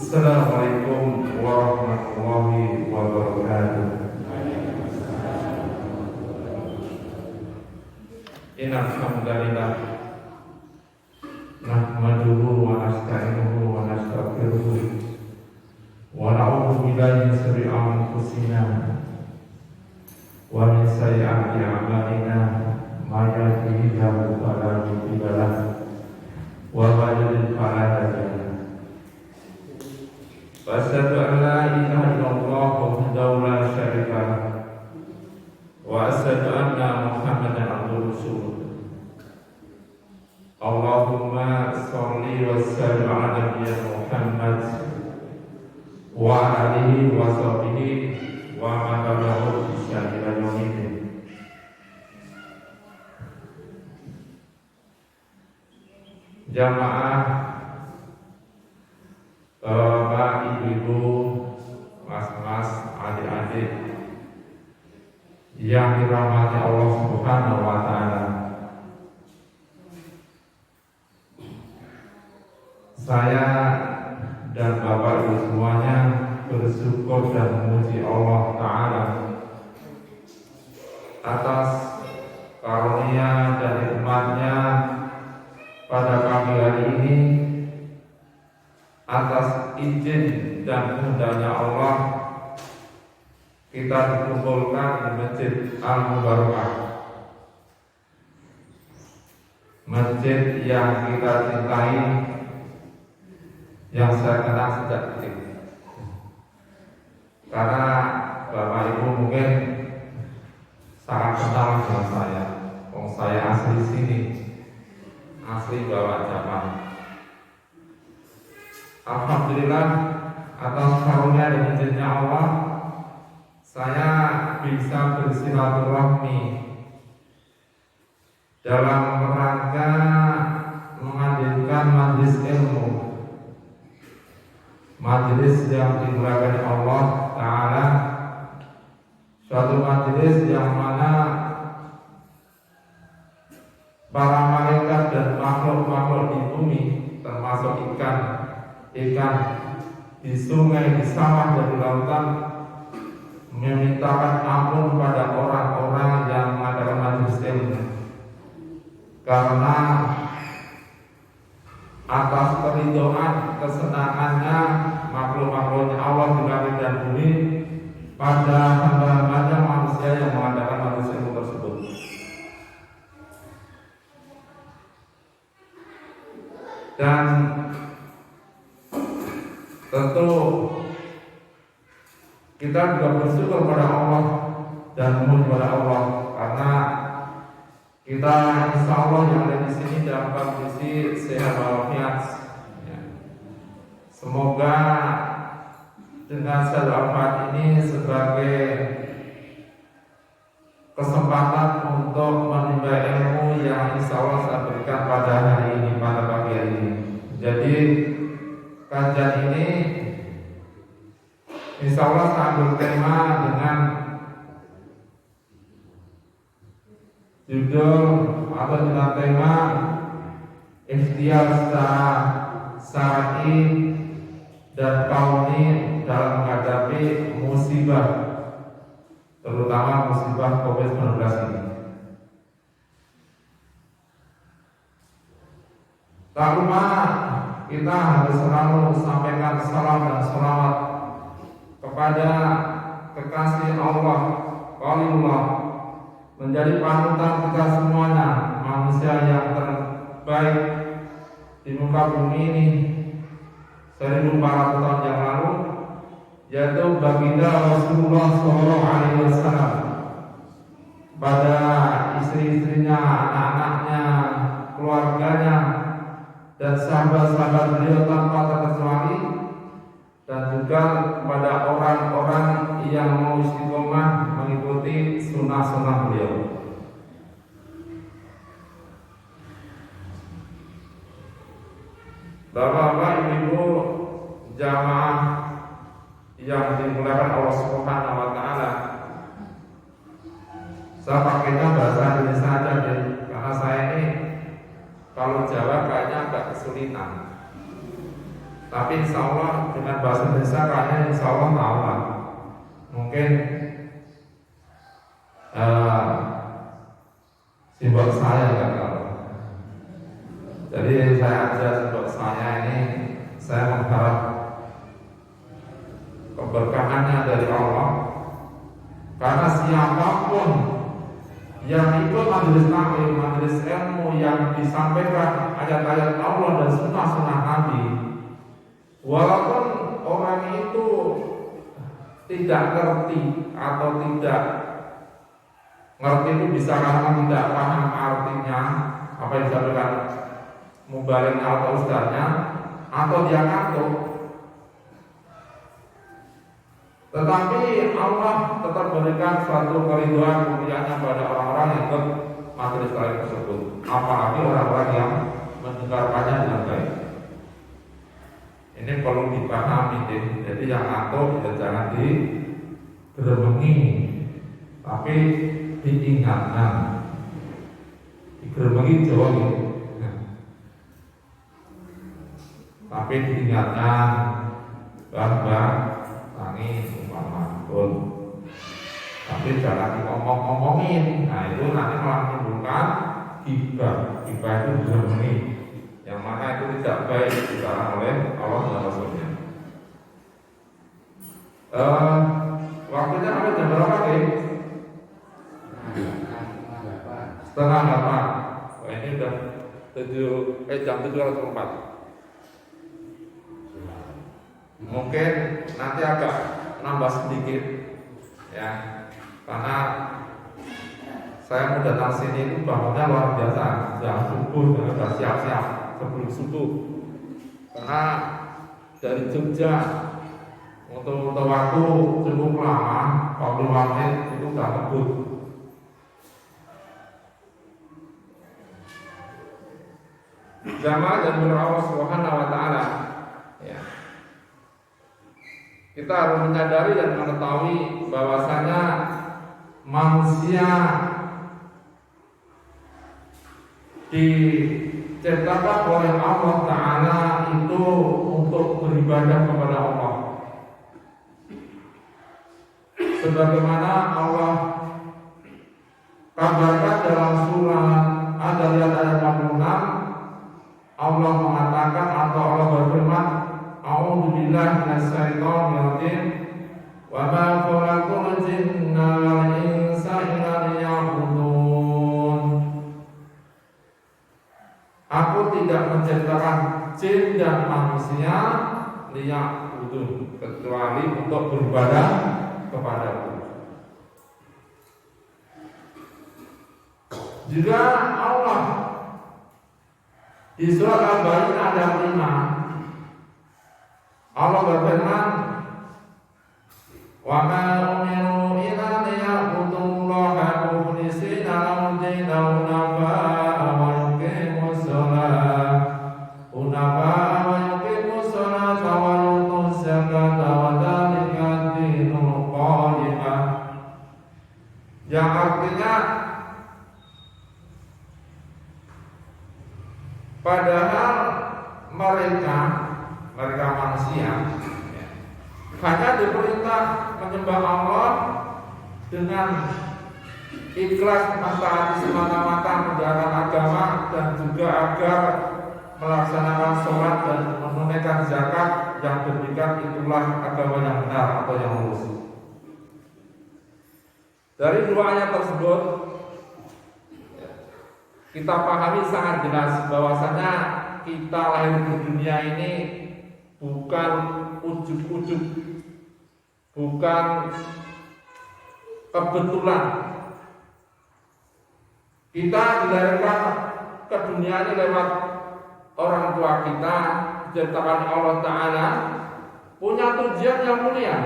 Assalamualaikum warahmatullahi wabarakatuh. Innal hamdalillah nahmaduhu wa nasta'inuhu wa nastaghfiruh wa na'udzu billahi min shururi anfusina wa min sayyiati a'malina may yahdihillahu fala mudilla lahu wa may yudlil fala hadiya lahu. Asyhadu an la ilaha illallah wahdahu la syarika lahu wa asyhadu anna Muhammadan abduhu wa rasuluh. Allahumma sholli wa sallim ala nabiyyina Muhammad wa alihi wa sahbihi wa man tabi'ahum bi ihsan ila yaumil. Jamaah Bapak, Ibu, Mas-mas, adik-adik yang dirahmati Allah Subhanahu wa taala. Saya dan Bapak Ibu semuanya bersyukur dan memuji Allah taala atas karunia dan nikmat-Nya pada pagi hari ini, atas izin dan kehendak-Nya Allah kita dikumpulkan di Masjid Al-Mubarakah, masjid yang kita cintai, yang saya kenal sejak kecil. Karena Bapak Ibu mungkin sangat kenal dengan saya, saya asli sini, asli Bawah Jepang. Alhamdulillah atas karunia dan izinnya Allah, saya bisa bersilaturahmi dalam rangka menghadirkan majelis ilmu, majelis yang dimuliakan Allah Ta'ala, suatu majelis yang mana para malaikat dan makhluk-makhluk di bumi, termasuk ikan di sungai, di sawah, dan di lautan, memintakan ampun pada orang-orang yang mengadakan majelis ilmu, karena atas keridhaan, kesenangannya makhluk-makhluknya Allah di langit dan bumi pada hamba-hambanya manusia yang mengadakan majelis ilmu tersebut. Dan tentu kita juga bersyukur kepada Allah dan memohon kepada Allah, karena kita insya Allah yang ada di sini dalam kondisi sehat walafiat. Semoga dengan sehat walafiat ini sebagai kesempatan untuk menimba ilmu yang insya Allah saya berikan pada hari ini, pada pagi hari ini. Jadi kajian ini insya Allah saya bertema dengan judul atau dengan tema ikhtiar secara syar'i dan kauni dalam menghadapi musibah, terutama musibah COVID-19 ini. Tak lupa kita harus selalu sampaikan salam dan sholawat kepada kekasih Allah, Qaulullah, menjadi panutan kita semuanya, manusia yang terbaik di muka bumi ini 1400 tahun yang lalu, yaitu baginda Rasulullah SAW, pada istri-istrinya, anak-anaknya, keluarganya, dan sahabat-sahabat beliau tanpa terkecuali, dan juga kepada orang-orang yang mau istiqomah mengikuti sunnah-sunnah beliau. Bapak-bapak, ibu-ibu, jamaah yang dimuliakan Allah Subhanahu wa taala. Saya pakainya bahasa Indonesia aja deh, karena saya ini kalau Jawa kayaknya agak kesulitan. Tapi insya Allah dengan bahasa Indonesia kayaknya insya Allah tahu lah. Mungkin simbol saya nggak tahu. Jadi saya aja simbol saya ini, saya mengharap keberkahannya dari Allah. Karena siapapun yang ikut majelis taklim, majelis ilmu yang disampaikan ayat-ayat Allah dan sunnah-sunnah Nabi, walaupun orang itu tidak ngerti atau tidak ngerti itu bisa karena tidak paham artinya apa yang disampaikan mubaliknya atau ustaznya, atau dia ngantuk, tetapi Allah tetap berikan suatu keriduan kemuliaannya pada orang-orang yang ikut majelis taklim tersebut, apalagi orang-orang yang mendengarkannya dengan baik. Ini perlu dipahami, jadi yang ngantuk jangan digeremengi, tapi diingatkan. Digeremengi Jawa gitu, tapi diingatkan bahwa tangi umpama pun, tapi jangan diomong-omongin. Nah itu nanti malah menimbulkan ghibah. Ghibah itu digeremengi, yang mana itu tidak baik dilarang oleh Allah dan Rasulnya. Waktunya sampai jam berapa nih? Setengah 8. Wah, ini udah jam 7:04. Mungkin nanti agak nambah sedikit ya, karena saya mau datang sini itu bangunnya luar biasa, jam subuh dan sudah siap-siap sebelum subuh. Karena dari Jogja untuk waktu cukup lama, 45 menit itu sudah ngebut. Jamaah dan Allah Subhanahu wa taala. Ya. Kita harus menyadari dan mengetahui bahwasanya manusia diciptakan oleh Allah Ta'ala itu untuk beribadah kepada Allah. Sebagaimana Allah kabarkan dalam surat Al-Anbiya ayat 46, Allah mengatakan atau Allah berfirman, A'udzu billahi minasyaitonir rajim, wa ma khalaqtul jinna wal insa illa liya'budun. Aku tidak menciptakan jin dan manusia liya'budun, kecuali untuk beribadah kepadaku. Juga Allah di surat Al-Baqarah ayat 5 Allah berfirman, wa ma umiru illa liya'budullaha mukhlishina lahu ad-dina hunafa'a wa yuqimus salata wa yutuz zakata wa dzalika ad-dinul qayyim. Yang artinya padahal mereka manusia hanya diperintah menyembah Allah dengan ikhlas mentaati semata-mata menjalankan agama dan juga agar melaksanakan sholat dan menunaikan zakat, yang demikian itulah agama yang benar atau yang lurus. Dari dua ayat tersebut kita pahami sangat jelas bahwasanya kita lahir di dunia ini bukan ujug-ujug, bukan kebetulan. Kita dilahirkan ke dunia ini lewat orang tua kita, diciptakan Allah Ta'ala, punya tujuan yang mulia.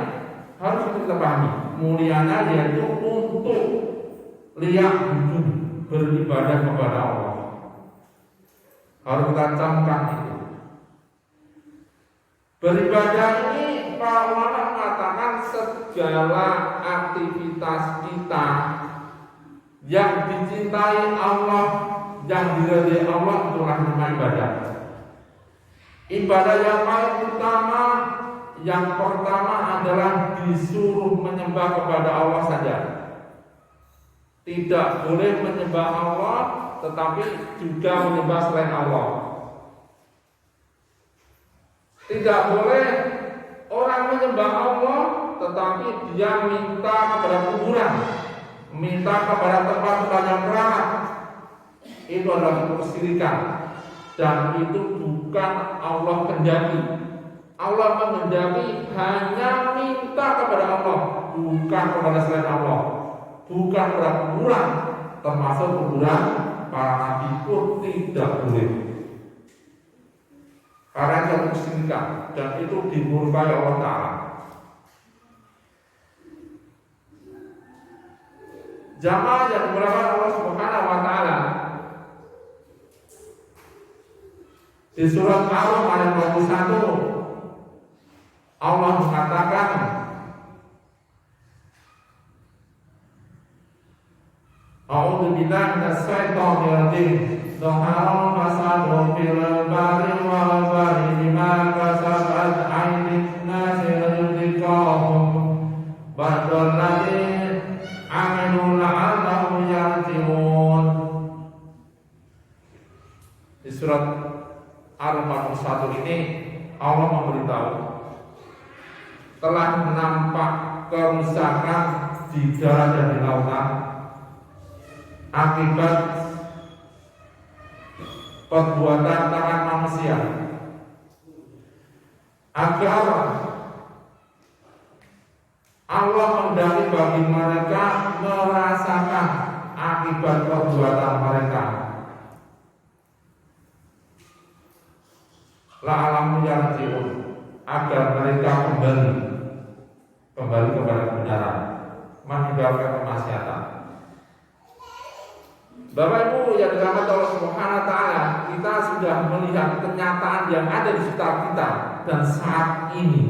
Harus kita pahami, mulianya yaitu untuk liya'budun, beribadah kepada Allah. Harus kita camkan itu. Beribadah ini para ulama mengatakan segala aktivitas kita yang dicintai Allah, yang diridhai Allah, itulah namanya ibadah. Ibadah yang paling utama, yang pertama adalah disuruh menyembah kepada Allah saja. Tidak boleh menyembah Allah, tetapi juga menyembah selain Allah. Tidak boleh orang menyembah Allah, tetapi dia minta kepada kuburan, minta kepada tempat-tempat yang keramat. Itu adalah kesyirikan, dan itu bukan Allah kehendaki. Allah menghendaki hanya minta kepada Allah, bukan kepada selain Allah, bukan kepada kuburan, termasuk kuburan para nabi pun tidak boleh. Karena itu kesyirikan, dan itu dimurkai Allah Ta'ala. Jamaah yang dimuliakan Allah Subhanahu wa Ta'ala, di surat Al-Rum ayat 21 Allah mengatakan, A'udzu billahi minasy syaithanir rajim. Zaharal fasadu fil barri wal bahri bima kasabat aydin nasi liyudhiqahum ba'dal ladzi 'amilu la'allahum yarji'un. Di surat Al-41 ini Allah memberitahu telah nampak kerusakan di darat dan di lautan akibat perbuatan tangan manusia, agar Allah menghendaki bagi mereka merasakan akibat perbuatan mereka. La'allahum yarji'un, agar mereka kembali kepada kebenaran, meninggalkan kemaksiatan. Bapak Ibu yang dirahmati Allah Subhanahu wa Ta'ala, kita sudah melihat kenyataan yang ada di sekitar kita dan saat ini,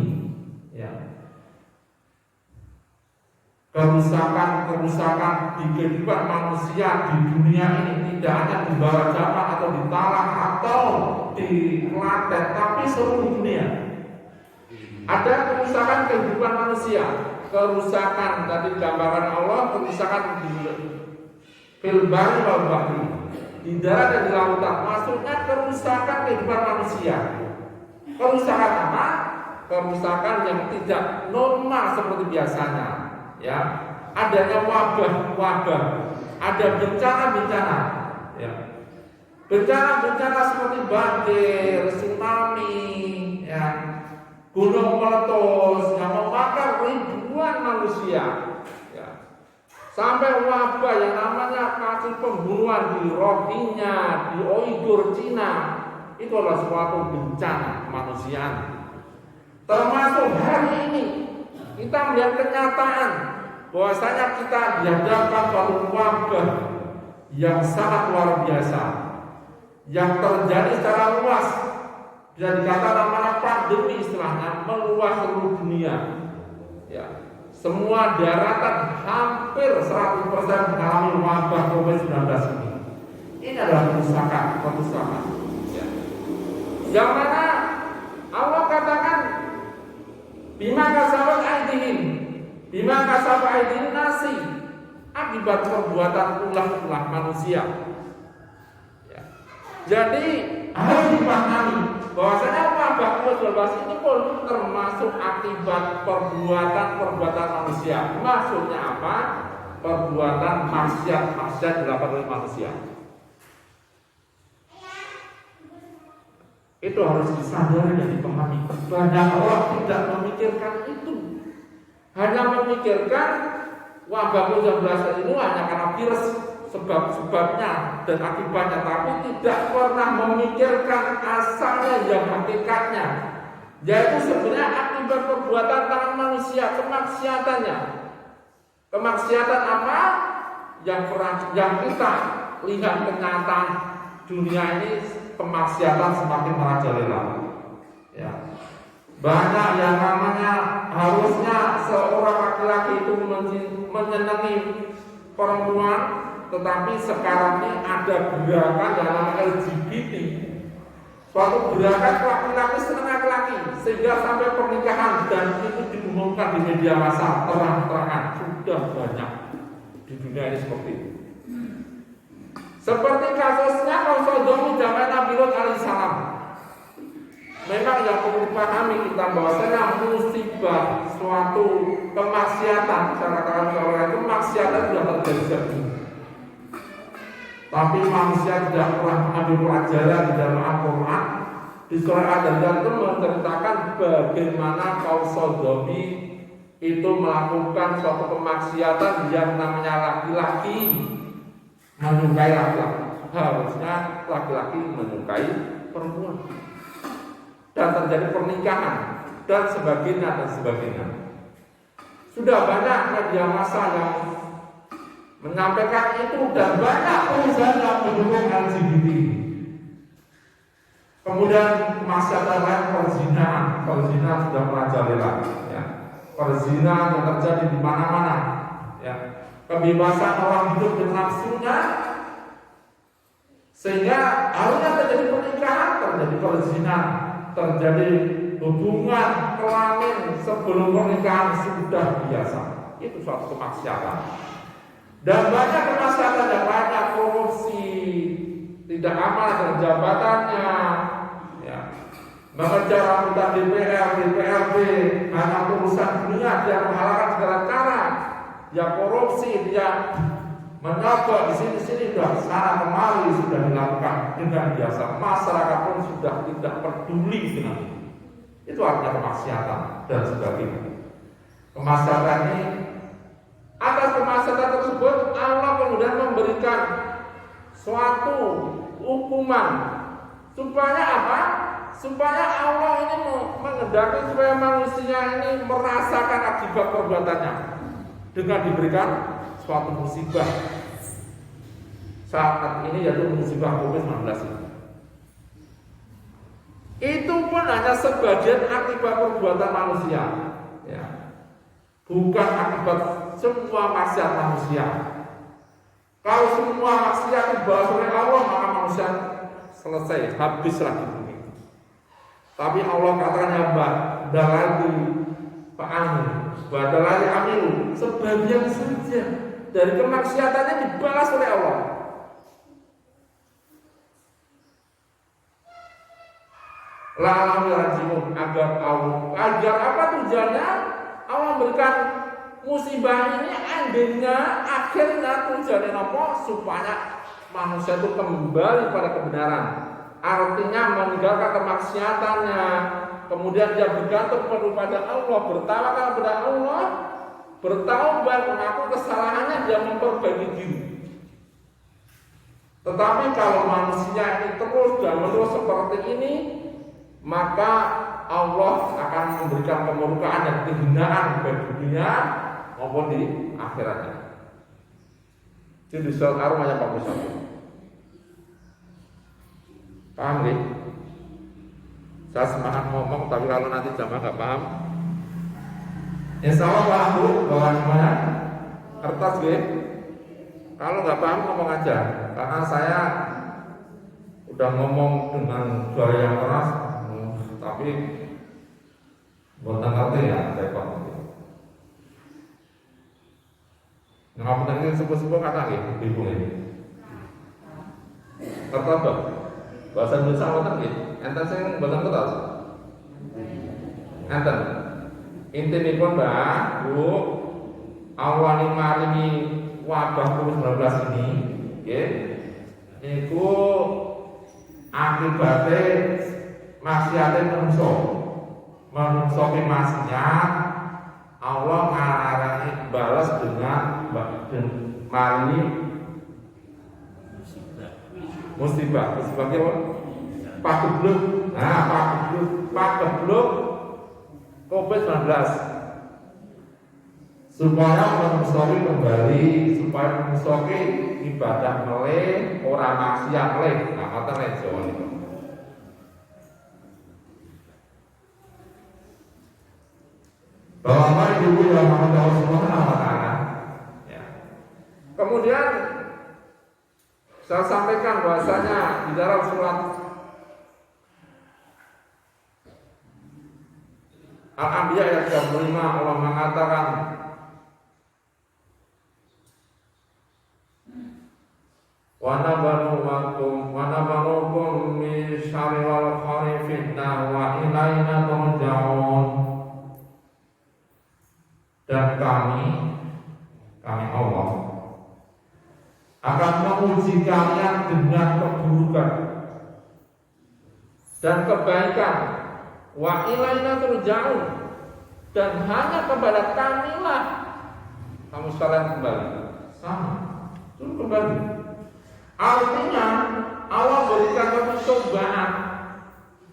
ya. Kerusakan di kehidupan manusia di dunia ini tidak hanya di Barat Java atau di Talang atau di Klaten, tapi seluruh dunia. Ada kerusakan kehidupan manusia, kerusakan tadi gambaran Allah, kerusakan di fil barri wal bahri, di darat dan di lautan. Maksudnya kerusakan kehidupan manusia. Kerusakan apa? Kerusakan yang tidak normal seperti biasanya, ya. Adanya wabah, ada bencana-bencana, ya. Bencana-bencana seperti banjir, tsunami, ya, gunung meletus yang memakan ribuan manusia, ya. Sampai wabah yang namanya kasus pembunuhan di Rohingya, di Uighur, Cina, itu adalah suatu bencana kemanusiaan. Termasuk hari ini kita melihat kenyataan bahwasanya kita dihadapkan pada wabah yang sangat luar biasa, yang terjadi secara luas, bisa dikatakan namanya pandemi, istilahnya meluas seluruh dunia, ya. Semua daratan hampir 100% mengalami wabah COVID-19 ini. Ini adalah kerusakan, ya. Yang mana Allah katakan bima kasabat aydin nasi, akibat perbuatan ulah manusia, ya. Jadi harus dipahami bahwasanya wabah COVID-19 ini pun termasuk akibat perbuatan manusia. Maksudnya apa? Perbuatan maksiat dilakukan oleh manusia. Itu harus disadari dan dipahami. Banyak orang tidak memikirkan itu, hanya memikirkan wabah COVID-19 ini hanya karena virus, sebab-sebabnya dan akibatnya, tapi tidak pernah memikirkan asalnya yang hakikatnya, yaitu sebenarnya akibat perbuatan tangan manusia, kemaksiatannya. Kemaksiatan apa? Yang kita lihat kenyataan dunia ini, kemaksiatan semakin merajalela, ya. Banyak yang namanya harusnya seorang laki-laki itu menyenangi perempuan, tetapi sekarang ini ada gerakan yang namanya LGBT, suatu gerakan laki-laki senang laki-laki sehingga sampai pernikahan dan itu diumumkan di media massa terang-terangan. Sudah banyak di dunia ini seperti itu. Seperti kasusnya kaum Sodom zaman Nabi Lot alaihissalam. Memang yang perlu dipahami kita bahwasanya musibah suatu kemaksiatan secara orang itu maksiatan sudah terjadi. Tapi manusia tidak pernah mengambil pelajaran di dalam Al-Quran. Di surah Al-Anbiya itu menceritakan bagaimana kaum Sodom itu melakukan suatu kemaksiatan yang namanya laki-laki menyukai laki-laki. Harusnya laki-laki menyukai perempuan. Dan terjadi pernikahan dan sebagainya. Sudah banyak media massa yang menyampaikan itu dan banyak perusahaan yang mendukung LGBT. Kemudian masyarakat lain perzinahan sudah merajalela. Ya. Perzinahan yang terjadi di mana-mana. Ya. Kebebasan orang hidup dengan nafsunya, sehingga harusnya terjadi pernikahan, terjadi perzinahan, terjadi hubungan kelamin sebelum pernikahan sudah biasa. Itu suatu kemaksiatan. Dan banyak kemaksiatan yang banyak, korupsi, tidak amanah dalam jabatannya, ya, mengejar anggota DPR, DPRD, hanya urusan dunia, dia menghalalkan segala cara, dia korupsi, dia menyogok di sini sudah sana kemari sudah dilakukan dengan biasa. Masyarakat pun sudah tidak peduli dengan itu. Itu artinya kemaksiatan dan sebagainya. Kemaksiatan ini, atas kemaksiatan tersebut Allah kemudian memberikan suatu hukuman supaya apa? Supaya Allah ini mengendaki supaya manusia ini merasakan akibat perbuatannya dengan diberikan suatu musibah saat ini, yaitu musibah COVID-19. Itu pun hanya sebagian akibat perbuatan manusia, ya. Bukan akibat semua maksiat manusia. Kalau semua maksiat dibahas oleh Allah, maka manusia selesai, habislah di bumi. Tapi Allah katakan ya badalali fa'amu, badalali amilu, sebagian saja dari kemaksiatannya dibalas oleh Allah. Lalu rajiun agar apa tujuannya? Allah memberikan musibah ini endingnya, akhirnya tujuannya apa? Supaya manusia itu kembali pada kebenaran. Artinya meninggalkan kemaksiatannya, kemudian dia bergantung kepada Allah, bertawakal kepada Allah, bertaubat, mengaku kesalahannya, dia memperbaiki diri. Tetapi kalau manusia ini terus dan menerus seperti ini, maka Allah akan memberikan kemurkaan dan kehinaan baik di dunia maupun di akhiratnya. Jadi surat Ar-Rum ayat 41. Paham nih? Saya semangat ngomong, tapi kalau nanti jamaah nggak paham, insya Allah paham bu, bawa semuanya kertas gue. Kalau nggak paham ngomong aja, karena saya udah ngomong dengan suara yang keras, tapi buatan ngerti ya, repot. Nggak penting sepuh-sepuh kata gitu, bingung ini. Kertas bahasa Indonesia apa gitu? Enten sing buatan kertas. Enten. Intinipun Mbak, Bu, awali maringi wabah COVID-19 ini, nggih. Niku akibate maksiate menungso ki maksiat, Allah ngarani balas dengan maringi musibah apa? Pagebluk. Nah, pagebluk COVID-19. Supaya manusia kembali, supaya manusia ibadah meleh, orang maksiat meleh. Nah, kata nek Jawa niku. Bahwa ibu yang Allah Subhanahu wa taala. Ya. Kemudian saya sampaikan bahwasanya di dalam surat Al-Anbiya ayat 35 Allah mengatakan wa nabalukum min syarri wal khari fitnah wa ilaina turja'un. Dan kami Allah akan menguji kalian dengan keburukan dan kebaikan. Wa ilaina turja'un, dan hanya kepada kamilah kamu sekalian kembali. Sama, itu kembali. Artinya Allah berikan kamu cobaan.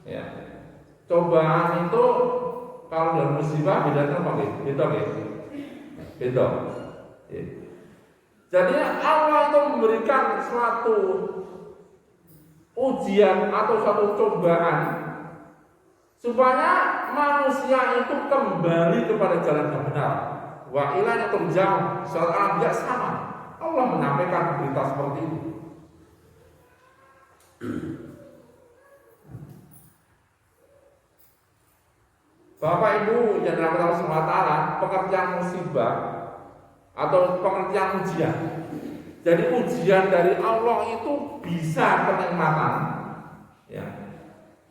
Ya, cobaan itu kalau dalam musibah bedanya apa? Beda. Ya. Jadi Allah itu memberikan suatu ujian atau suatu cobaan supaya manusia itu kembali kepada jalan yang benar. Wa ilaina turja'un. Surat Al-Anbiya sama. Allah menyampaikan berita seperti itu. Bapak Ibu yang dirahmati Allah Subhanahu wa taala, pengertian musibah atau pengertian ujian. Jadi ujian dari Allah itu bisa kenikmatan, ya.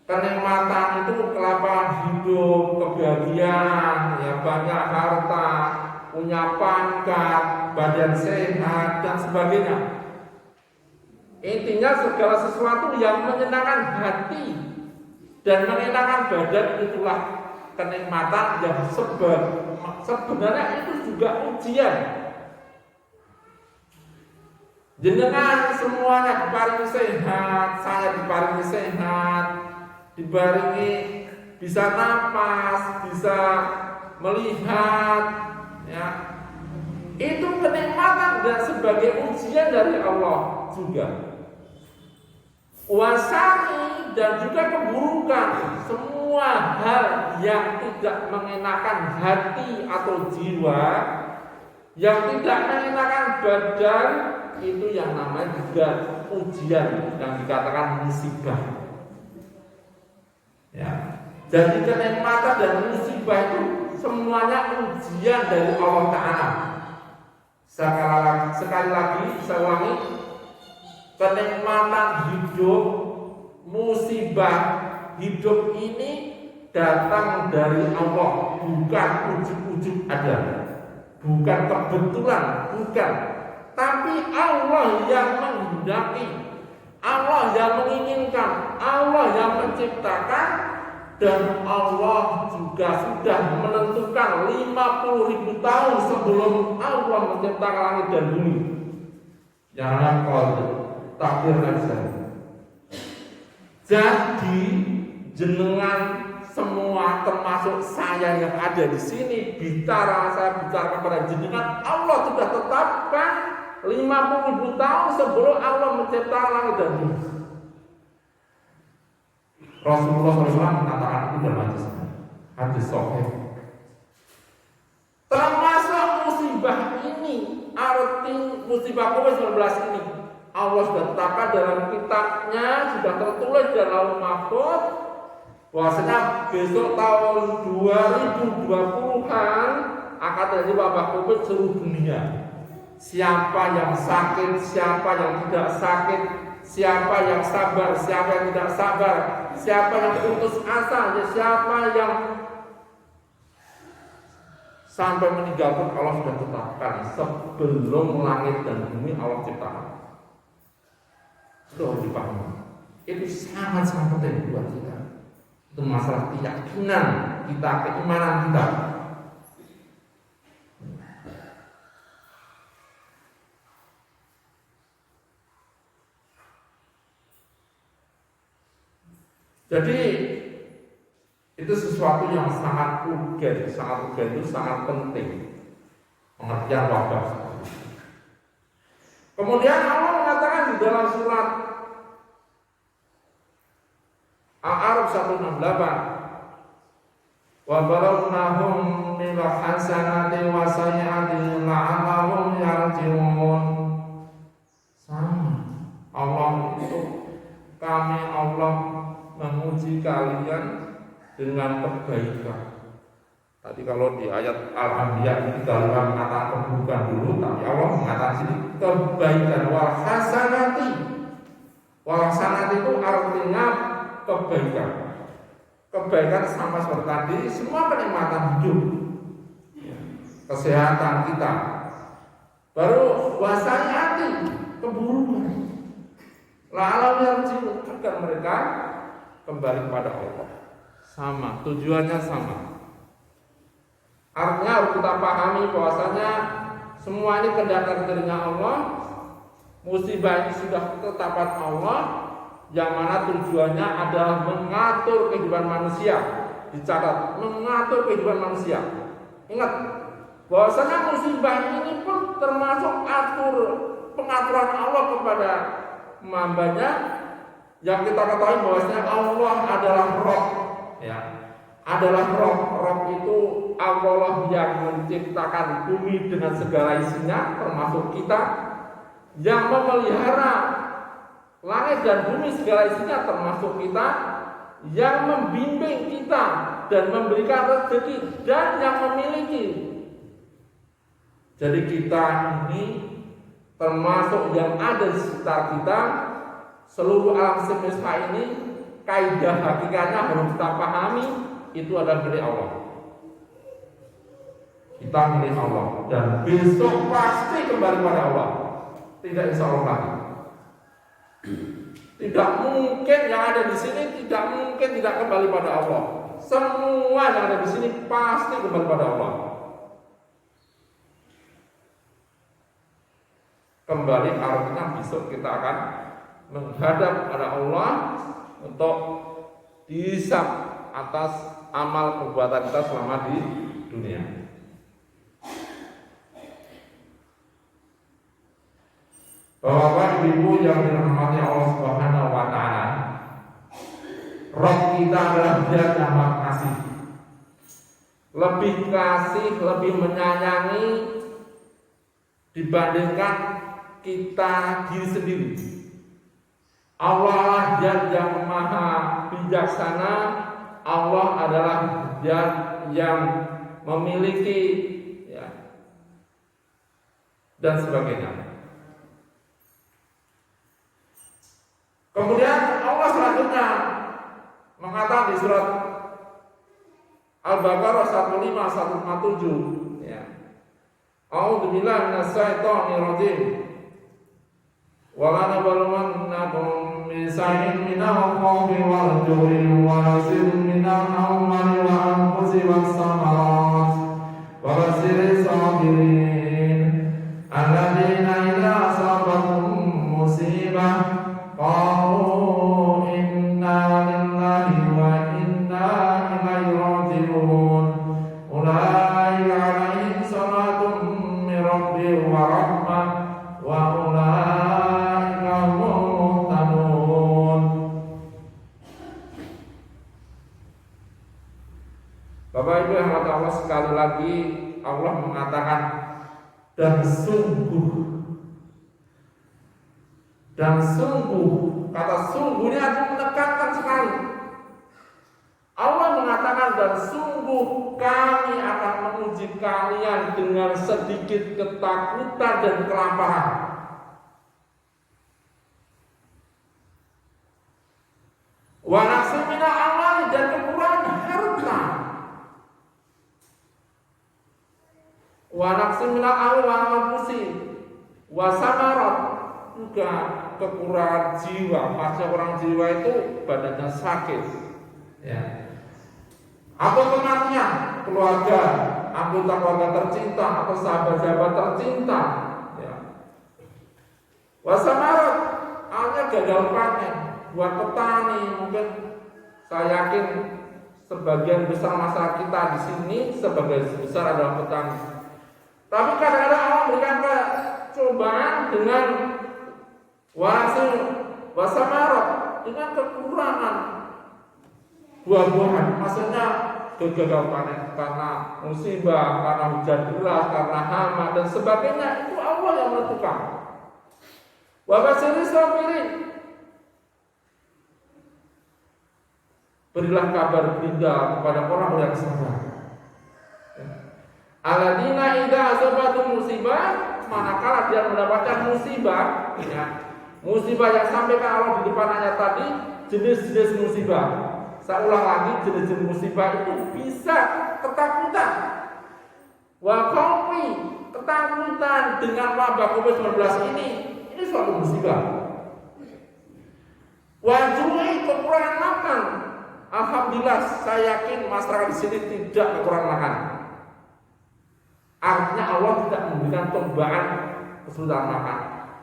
Kenikmatan itu kelapangan hidup, kebahagiaan, ya, banyak harta, punya pangkat, badan sehat dan sebagainya. Intinya segala sesuatu yang menyenangkan hati dan menyenangkan badan itulah kenikmatan yang sebenarnya itu juga ujian. Jenengan semuanya diparingi sehat, saya diparingi sehat, dibaringi bisa napas, bisa melihat, ya. Itu kenikmatan dan sebagai ujian dari Allah juga. Wasani dan juga keburukan, semua hal yang tidak mengenakan hati atau jiwa, yang tidak mengenakan badan, itu yang namanya juga ujian, yang dikatakan musibah. Ya. Jadi kenikmatan dan musibah itu semuanya ujian dari Allah Ta'ala. Sekali lagi saya ulangi, kenikmatan hidup, musibah hidup ini datang dari Allah, bukan ujuk-ujuk ada, bukan kebetulan, bukan. Tapi Allah yang menghendaki, Allah yang menginginkan, Allah yang menciptakan, dan Allah juga sudah menentukan 50.000 tahun sebelum Allah menciptakan langit dan bumi. Jangan kau takdir saja. Jadi jenengan semua termasuk saya yang ada di sini saya bicara kepada jenengan, Allah sudah tetapkan 50.000 tahun sebelum Allah menciptakan langit dan bumi. Rasulullah SAW mengatakan itu dalam hadis sahih. Termasuk musibah ini, arti musibah COVID-19 ini, Allah sudah tetapkan dalam kitabnya, sudah tertulis dalam Lauhul Mahfuz, bahwasanya besok tahun 2020-an akan terjadi wabah COVID seluruh dunia. Siapa yang sakit, siapa yang tidak sakit, siapa yang sabar, siapa yang tidak sabar, siapa yang putus asa, siapa yang sampai meninggal pun Allah sudah tetapkan sebelum langit dan bumi Allah ciptakan. Sudah dipahami. Itu sangat-sangat penting buat kita. Itu masalah keyakinan kita, keimanan kita. Jadi itu sesuatu yang sangat urgen, itu sangat penting pengertian wabah. Kemudian Allah mengatakan di dalam surat Al-A'raf 168, wa balawnahum bil hasanati wa sayyi'ati la'allahum yarji'un. Sama Allah itu, kami Allah menguji kalian dengan kebaikan Tadi kalau di ayat Al-Anbiya kita mengatakan keburukan dulu, tapi Allah mengatakan sini kebaikan. Wal hasanati. Wal hasanati itu artinya kebaikan. Kebaikan sama seperti tadi, semua kenikmatan hidup, kesehatan kita. Baru wasayati, keburukan. Lalu yang agar mereka kembali kepada Allah. Sama, tujuannya sama. Artinya harus kita pahami bahwasanya semua ini kehendak darinya Allah. Musibah ini sudah ketetapan Allah, yang mana tujuannya adalah mengatur kehidupan manusia. Dicatat, mengatur kehidupan manusia. Ingat, bahwasanya musibah ini pun termasuk pengaturan Allah kepada hamba-Nya, yang kita ketahui bahwasanya Allah adalah Roh, ya, adalah Roh. Roh itu Allah yang menciptakan bumi dengan segala isinya, termasuk kita, yang memelihara langit dan bumi segala isinya, termasuk kita, yang membimbing kita dan memberikan rezeki dan yang memiliki. Jadi kita ini termasuk yang ada di sekitar kita, seluruh alam semesta ini, kaidah hakikatnya harus kita pahami, itu adalah milik Allah. Kita milik Allah dan besok pasti kembali pada Allah. Tidak insya Allah lagi. Tidak mungkin yang ada di sini tidak mungkin tidak kembali pada Allah. Semua yang ada di sini pasti kembali pada Allah. Kembali artinya besok kita akan menghadap pada Allah untuk dihisab atas amal perbuatan kita selama di dunia. Bapak Ibu yang dirahmati Allah Subhanahu wa taala, Roh kita adalah Zat yang Maha Kasih. Lebih kasih, lebih menyayangi dibandingkan kita diri sendiri. Allah Zat yang Maha Bijaksana. Allah adalah Zat yang memiliki, ya, dan sebagainya. Kemudian Allah selanjutnya mengatakan di surat Al-Baqarah 15:157, ya. A'udzubillahi minasyaitonir rajim. Wa la nabluwannakum bi'shay'in minal khawfi wal ju'i wa naqsin minal amwali wal anfusi was samarat wa bashshiris sabirin alladzina idza asabatuhum musibah qalu inna lillahi wa inna ilaihi raji'un ulaika 'alaihim salatun min rabbihim wa rahmah wa ulaika humul muhtadun. Bapak Ibu yang dirahmati Allah, sekali lagi Allah mengatakan dan sungguh, kata sungguhnya itu menekankan sekali. Allah mengatakan dan sungguh kami akan menguji kalian dengan sedikit ketakutan dan kelaparan. Wa naqsin minal amwali, dan kekurangan harta. Wa naqsin minal amwali wal anfusi wa samarat, juga kekurangan jiwa. Maksudnya orang jiwa itu badannya sakit, ya. Atau kematian keluarga, anggota keluarga tercinta atau sahabat-sahabat tercinta, ya. Wasamarat, artinya gagal panen. Buat petani, mungkin saya yakin sebagian besar masyarakat kita di sini sebagai besar adalah petani. Tapi kadang-kadang Allah memberikan cobaan dengan wasamarat, dengan kekurangan buah-buahan. Maksudnya gagal panen karena musibah, karena hujan deras, karena hama dan sebagainya. Itu Allah yang menentukan. Wa basyiris sabirin, berilah kabar gembira kepada orang yang sabar. Alladzina idza asabatum musibah, manakala dia mendapatkan musibah, ya, musibah yang sampaikan Allah di depan ayat tadi, jenis-jenis musibah. Saya ulang lagi, jenis-jenis musibah itu bisa ketakutan. Wa khawfi, ketakutan dengan wabah COVID-19 ini suatu musibah. Wajui, kekurangan makan. Alhamdulillah, saya yakin masyarakat di sini tidak kekurangan makan. Artinya Allah tidak memberikan cobaan kesulitan makan.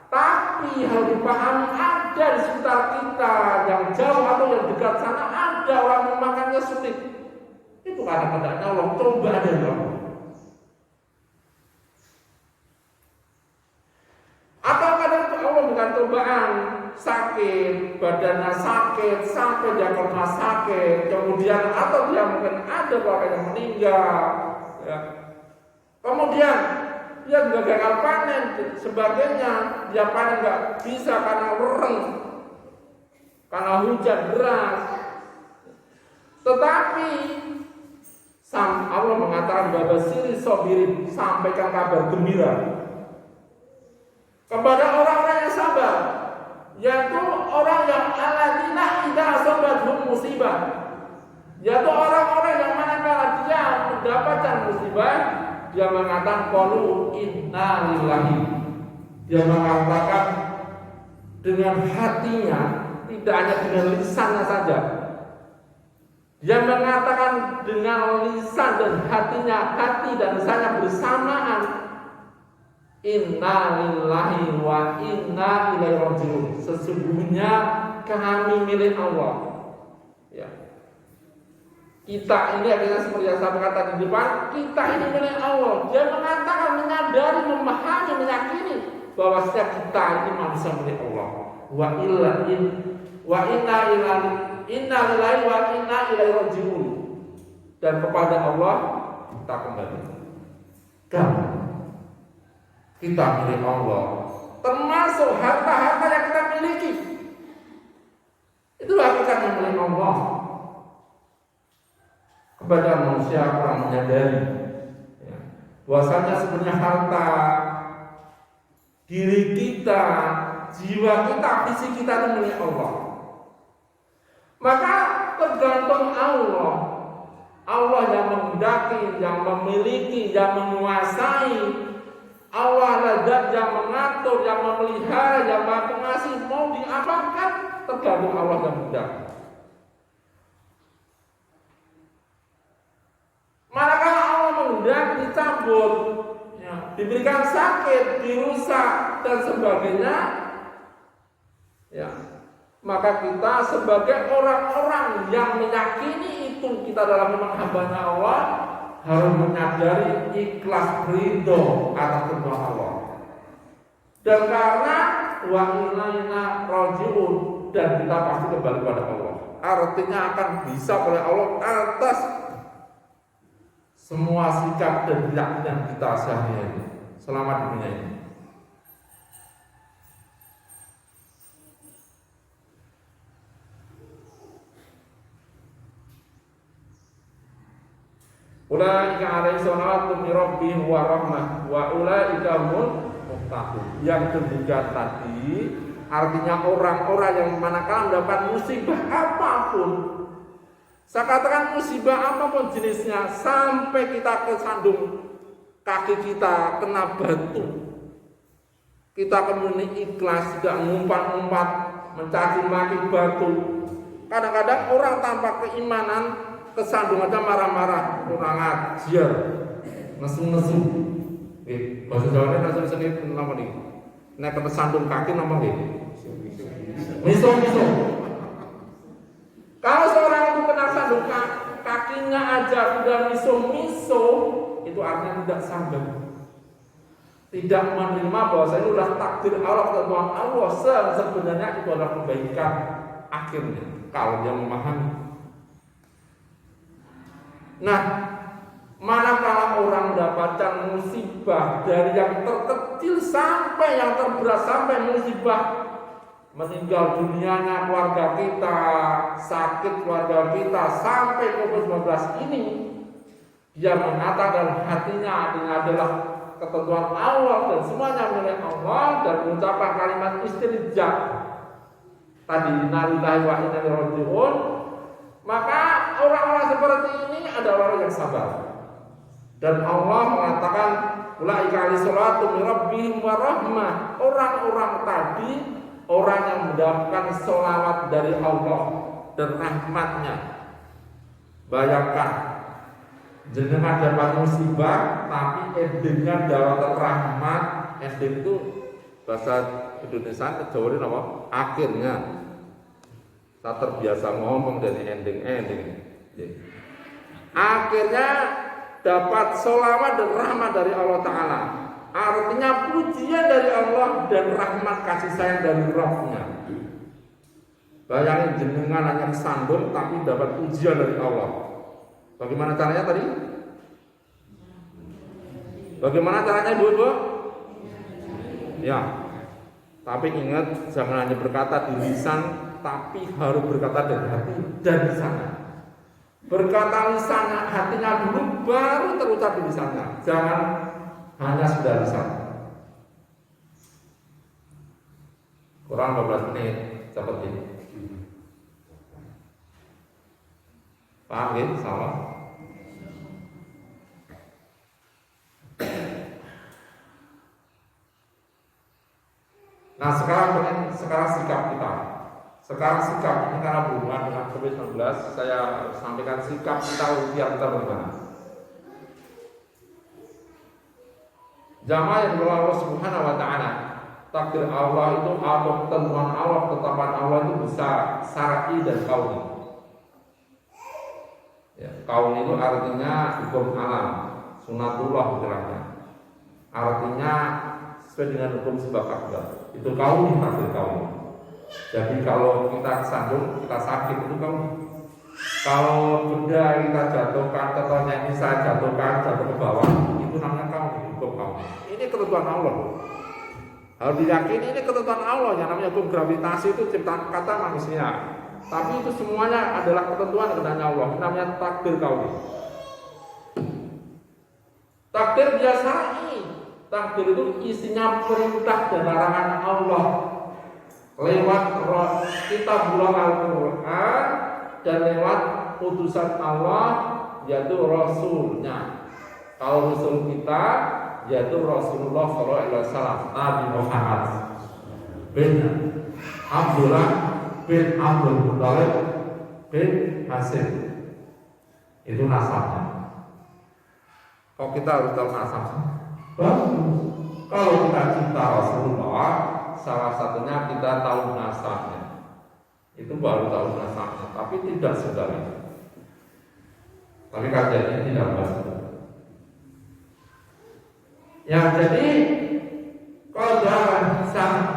Tapi harus dipahami ada di sekitar kita yang jauh atau yang dekat sana ada orang yang makannya sulit. Itu kadang-kadang Allah coba ada Allah. Atau kadang Allah bukan cobaan, sakit, badannya sakit, sampai dia ke rumah sakit, kemudian atau dia mungkin ada orang yang meninggal, ya. Kemudian dia juga gagal panen, sebagainya, dia panen nggak bisa karena lereng, karena hujan deras. Tetapi Allah mengatakan bahwa siri sobirin, sampaikan kabar gembira kepada orang-orang yang sabar, yaitu orang yang alladzina idza asabathum musibah, yaitu orang-orang yang manakala dia mendapatkan musibah, dia mengatakan qalu inna lillahi, dia mengatakan dengan hatinya, tidak hanya dengan lisannya saja, dia mengatakan dengan lisan dan hatinya, hati dan lisannya bersamaan, inna lillahi wa inna ilaihi raji'un, sesungguhnya kami milik Allah, ya. Kita ini akhirnya seperti yang saya katakan di depan, kita ini milik Allah. Dia mengatakan, menyadari, memahami, meyakini bahwa setiap kita ini manusia milik Allah. Wa inna lillahi wa inna ilaihi raji'un. Dan kepada Allah kita kembali. Dan kita milik Allah, termasuk harta-harta yang kita miliki. Itulah hakikat yang milik Allah. Kepada manusia orang menyadari, ya, bahwasanya sebenarnya harta, diri kita, jiwa kita, fisik kita itu milik Allah. Maka tergantung Allah. Allah yang menghendaki, yang memiliki, yang menguasai. Allah adalah zat yang mengatur, yang memelihara, yang maha pengasih. Mau diapakan, tergantung Allah yang menghendaki. Manakala Allah menghendaki dicabut, ya, diberikan sakit, dirusak dan sebagainya, ya, maka kita sebagai orang-orang yang meyakini itu kita adalah memang hambanya Allah, harus menyadari ikhlas ridho atas kehendak Allah. Dan karena wa ilaina rajiun, dan kita pasti kembali pada Allah. Artinya akan bisa oleh Allah atas semua sikap dan keyakinan kita sehari-hari selama di dunia ini. Ulaika alaihi salatu min rabbihim wa rahmah wa ulaika humul muttaqun. Yang ketiga tadi artinya orang-orang yang manakala mendapat musibah apapun, saya katakan musibah apapun jenisnya, sampai kita kesandung, kaki kita kena batu, kita kemudian ikhlas, tidak ngumpat-ngumpat, mencaci maki batu. Kadang-kadang orang tanpa keimanan kesandung aja marah-marah, kurang ajar, nesu-nesu. Bahasa Jawanya kasih sedikit nama nih. Nek kesandung kaki nama nih. Miso-miso. Kalau seorang itu kena sandung kakinya aja sudah miso-miso, itu artinya tidak sabar, tidak menerima bahwa itu adalah takdir Allah, ketentuan Allah. Sebenarnya itu adalah kebaikan akhirnya kalau dia memahami. Nah, manakala orang mendapatkan musibah dari yang terkecil sampai yang terberat, sampai musibah meninggal dunianya keluarga kita, sakit keluarga kita, sampai COVID-19 ini, dia mengatakan dalam hatinya artinya adalah ketentuan Allah dan semuanya milik Allah, dan mengucapkan kalimat istirja tadi innalillahi wa inna ilaihi raji'un, maka orang-orang seperti ini adalah orang yang sabar. Dan Allah mengatakan ulaika li salatu min rabbihim wa rahmah. Orang-orang tadi orang yang mendapatkan sholawat dari Allah dan rahmatnya. Bayangkan jenengan dapat musibah tapi endingnya dapat rahmat. Ending itu bahasa Indonesia kejawain apa? Akhirnya. Saya terbiasa ngomong dari ending. Akhirnya dapat sholawat dan rahmat dari Allah Ta'ala. Artinya pujian dari Allah dan rahmat kasih sayang dari Rabb-Nya. Bayangin jenengan hanya kesandung tapi dapat pujian dari Allah. Bagaimana caranya tadi? Bagaimana caranya ibu-ibu? Ya. Tapi ingat, jangan hanya berkata di lisan, tapi harus berkata dari hati dan di sana. Berkata lisannya, hatinya dulu, baru terucap di lisannya. Jangan hanya sudah lisan. Kurang 15 menit, seperti ini. Paham ya? Sama. Nah sekarang sikap kita. Sekarang sikap ini karena berhubungan dengan COVID-19, saya sampaikan sikap kita biar kita bagaimana. Jamaah yang berdoa Allah Subhanahu wa Ta'ala, takdir Allah itu atau ketentuan Allah, ketetapan Allah itu bisa syar'i dan kauni. Ya, kauni itu artinya hukum alam, sunatullah istilahnya. Artinya sesuai dengan hukum sebab akibat. Itu kauni, takdir kauni. Jadi kalau kita kesandung, kita sakit itu kauni. Kalau benda kita jatuhkan, contohnya ini saya jatuhkan, jatuh ke bawah, itu namanya kauni, hukum kauni. Ini ketentuan Allah. Harus diyakini ini ketentuan Allah. Yang namanya hukum gravitasi itu ciptaan kata manusia. Tapi itu semuanya adalah ketentuan kehendaknya Allah. Ini namanya takdir kauni. Takdir biasa ini. Takdir itu isinya perintah dan larangan Allah lewat kitabullah Al-Quran dan lewat utusan Allah yaitu Rasulnya. Kalau Rasul kita yaitu Rasulullah SAW, Nabi Muhammad bin Abdullah bin Abdul Muttalib bin Hasim. Itu nasabnya. Kok kita harus tahu nasabnya? Bagus. Kalau kita cinta Rasulullah, salah satunya kita tahu nasabnya. Itu baru tahu nasabnya, tapi tidak segala. Tapi kajiannya tidak bahas. Ya jadi kalau jangan sama,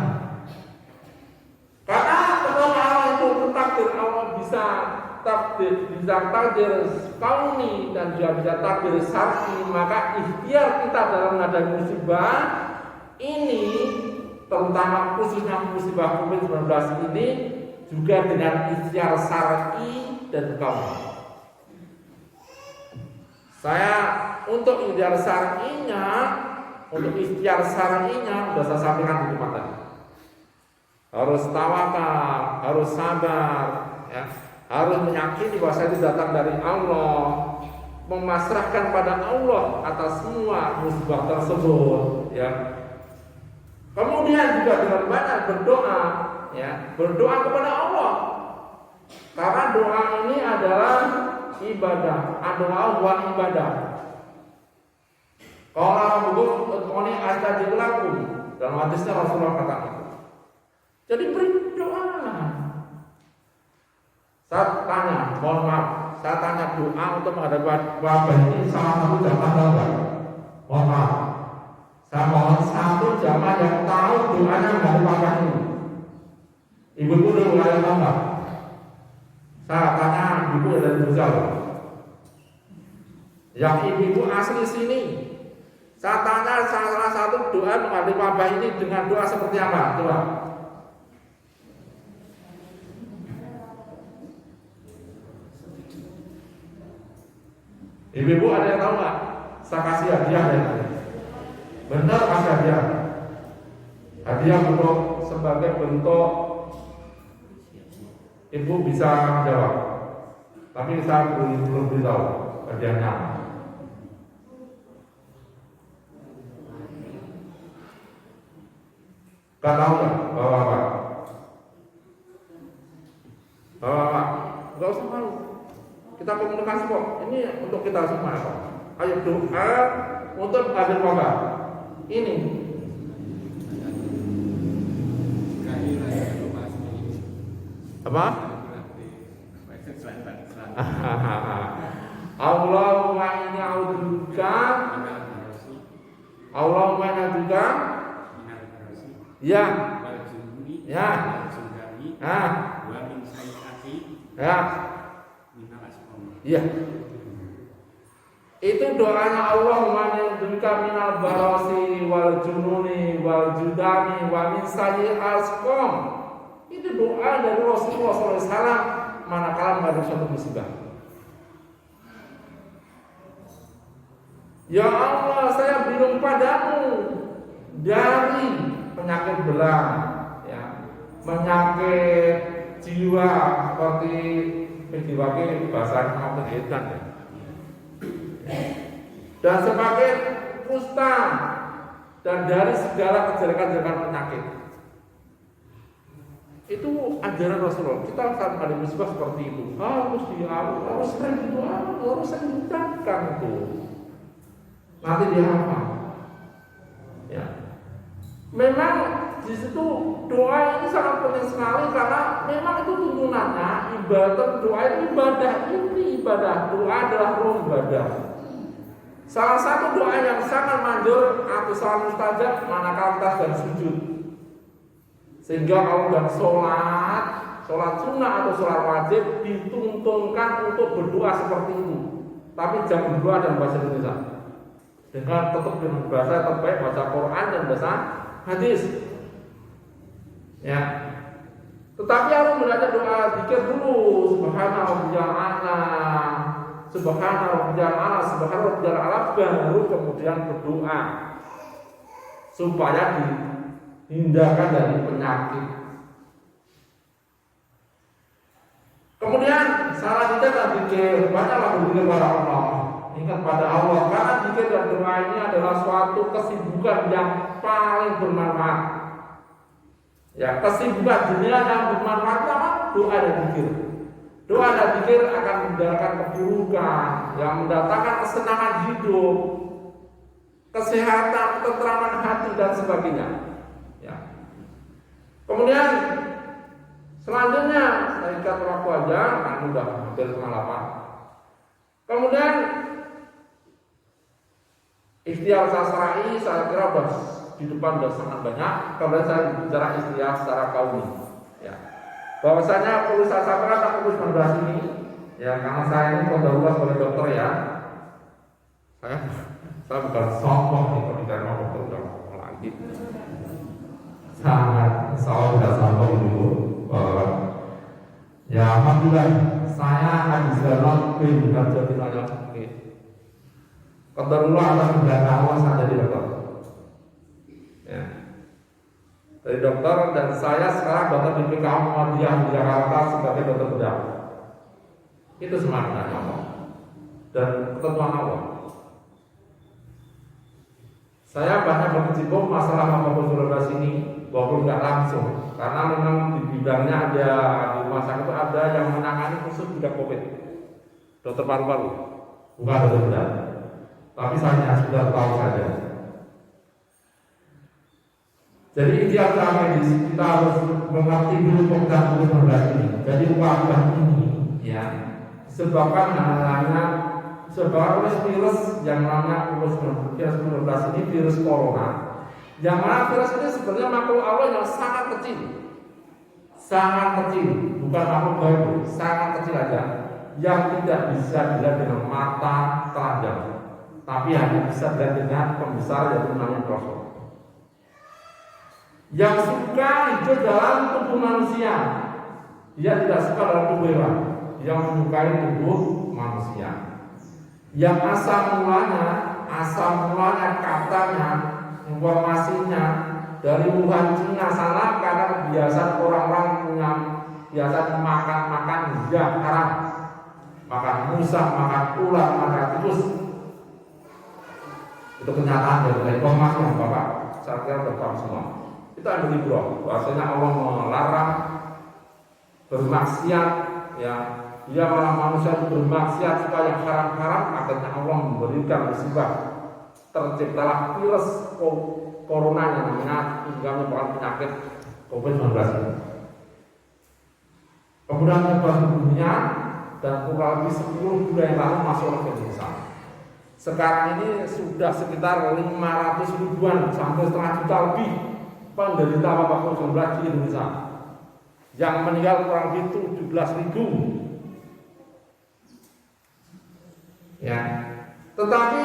karena ketentuan Allah itu takdir Allah bisa takdir kauni dan juga bisa takdir syar'i, maka ikhtiar kita dalam menghadapi musibah ini, terutama khususnya musibah COVID-19 ini, juga dengan ikhtiar syar'i dan kauni. Saya untuk ikhtiar syar'inya, sudah saya sampaikan di tempat tadi. Harus tawakal, harus sabar, ya. Harus meyakini bahwa saya itu datang dari Allah, memasrahkan pada Allah atas semua musibah tersebut, ya. Kemudian juga dengan banyak berdoa, ya, berdoa kepada Allah. Karena doa ini adalah ibadah, doa wa ibadah. Kalau buku ini astajib lakum, dalam hadisnya Rasulullah katakan. Jadi berdoa. Saya tanya, mohon maaf, saya tanya doa untuk menghadapi wabah ini salah satu jamaah tahu nggak? Mohon maaf, saya mohon satu jamaah yang tahu doanya menghadapi wabah ini. Ibu-ibu udah mulai tahu nggak? Saya tanya ibu dari Buzal, yang ibu asli sini. Saya tanya salah satu doa menghadapi wabah ini dengan doa seperti apa? Coba. Ibu-ibu ada yang tahu nggak? saya kasih hadiah ya. Benar kasih hadiah. Hadiah untuk sebagai bentuk ibu bisa jawab. Tapi saya belum beritahu hadiahnya. Gak tahu ya, bapak-bapak. Bapak-bapak, gak usah malu. Kita komunikasi kok. Ini untuk kita semua kok. Ayo doa untuk hadir bapak. Ini. Apa? Allahumma inni a'udzubika. Allahumma inni a'udzubika. Ya. Ya. Ya. Ya. Itu doanya Allahumma inni a'udzubika minal barasi wal jununi wal judani wa min sayyi'il asqam. Itu doa dari Rasulullah SAW manakala menghadapi suatu musibah. Ya Allah, saya berlindung padamu dari penyakit belang, ya, penyakit jiwa seperti PDWK bahasa maupun edan, ya. Dan sebagai kusta dan dari segala kejelekan-kejelekan penyakit. Itu ajaran Rasulullah. Kita akan ada musibah seperti itu. Harus sering berdoa, harus sering mengucapkan itu. Nanti dia apa? Ya. Memang di situ doa ini sangat penting sekali karena memang itu tuntunannya ibadah doa itu ibadah doa adalah roh ibadah. Salah satu doa yang sangat manjur atau sangat mustajab manakala kita sedang sujud. Sehingga kalau dan sholat sunnah atau sholat wajib dituntunkan untuk berdoa seperti itu. Tapi jangan berdoa dalam bahasa Indonesia. Dengan tetap dengan bahasa terbaik baca Quran dan bahasa hadis. Ya. Tetapi harus belajar doa zikir dulu. Subhanallah baru kemudian berdoa supaya dihindarkan dari penyakit. Kemudian selanjutnya dan zikir, banyaklah berzikir kepada Allah. Ingat pada Allah, karena zikir dan doa ini adalah suatu kesibukan yang paling bermanfaat. Ya, kesibukan dunia yang bermanfaat apa? Doa dan zikir. Doa dan zikir akan menghindarkan keburukan, yang mendatangkan kesenangan hidup, kesehatan, ketentraman hati dan sebagainya. Ya. Kemudian selanjutnya saya ikat waktu aja, kan udah hampir setengah 8. Kemudian ikhtiar sasarai saya kira udah di depan udah sangat banyak. Kemudian saya bicara ikhtiar secara kaumi. Ya. Bahwasanya perlu saya sampaikan tak fokus 19 ini, ya karena saya ini pendahuluan sebagai dokter ya. Saya bukan sombong nih kalau bicara dokter udah lagi. Sangat sudah sombong dulu. Ya alhamdulillah saya Haji Zainal bin Harjo bin Ayat. Qadarullah atas kehendak Allah saya jadi dokter. Ya. Dari dokter dan saya sekarang dokter di PKA Muhammadiyah di Jakarta sebagai dokter bedah. Itu semangat Allah dan ketentuan Allah. Saya banyak berkecimpung masalah COVID-19 ini walaupun tidak langsung karena memang di bidangnya ada di rumah sakit itu ada yang menangani khusus bidang COVID, dokter paru-paru, bukan dokter bedah. Tapi saya sudah tahu saja. Jadi ikhtiar medis kita harus mengerti dulu tentang COVID-19 ini. Jadi wabah ini ya disebabkan oleh virus yang namanya COVID-19 ini virus corona. Yang mana virus ini sebenarnya makhluk Allah yang sangat kecil, bukan makhluk gaib, sangat kecil aja, yang tidak bisa dilihat dengan mata telanjang, tapi hanya bisa dilihat dengan pembesar yaitu namanya mikroskop. Yang suka hidup dalam tubuh manusia, dia tidak suka dalam tubuh hewan. Yang menyukai tubuh manusia. Yang asal mulanya asal mulanya katanya informasinya dari Wuhan Cina sana, karena biasa orang-orang punya biasa makan yang haram, makan musang, makan ular, makan tikus. Itu kenyataan dari informasi yang Bapak saya kira berpaham semua. Itu ada di bro, bahasanya Allah melarang bermaksiat, ya. Dia malah manusia itu bermaksiat supaya yang haram-haram, akhirnya Allah memberikan musibah. Terciptalah virus corona yang menyebabkan penyakit COVID-19 ini. Kemudian menyebar di dunia dan kurang lebih 10 bulan yang lalu masuk ke Indonesia. Sekarang ini sudah sekitar 500 ribuan sampai setengah juta lebih penderita wabah COVID-19 di Indonesia. Yang meninggal kurang lebih 17 ribu. Ya, tetapi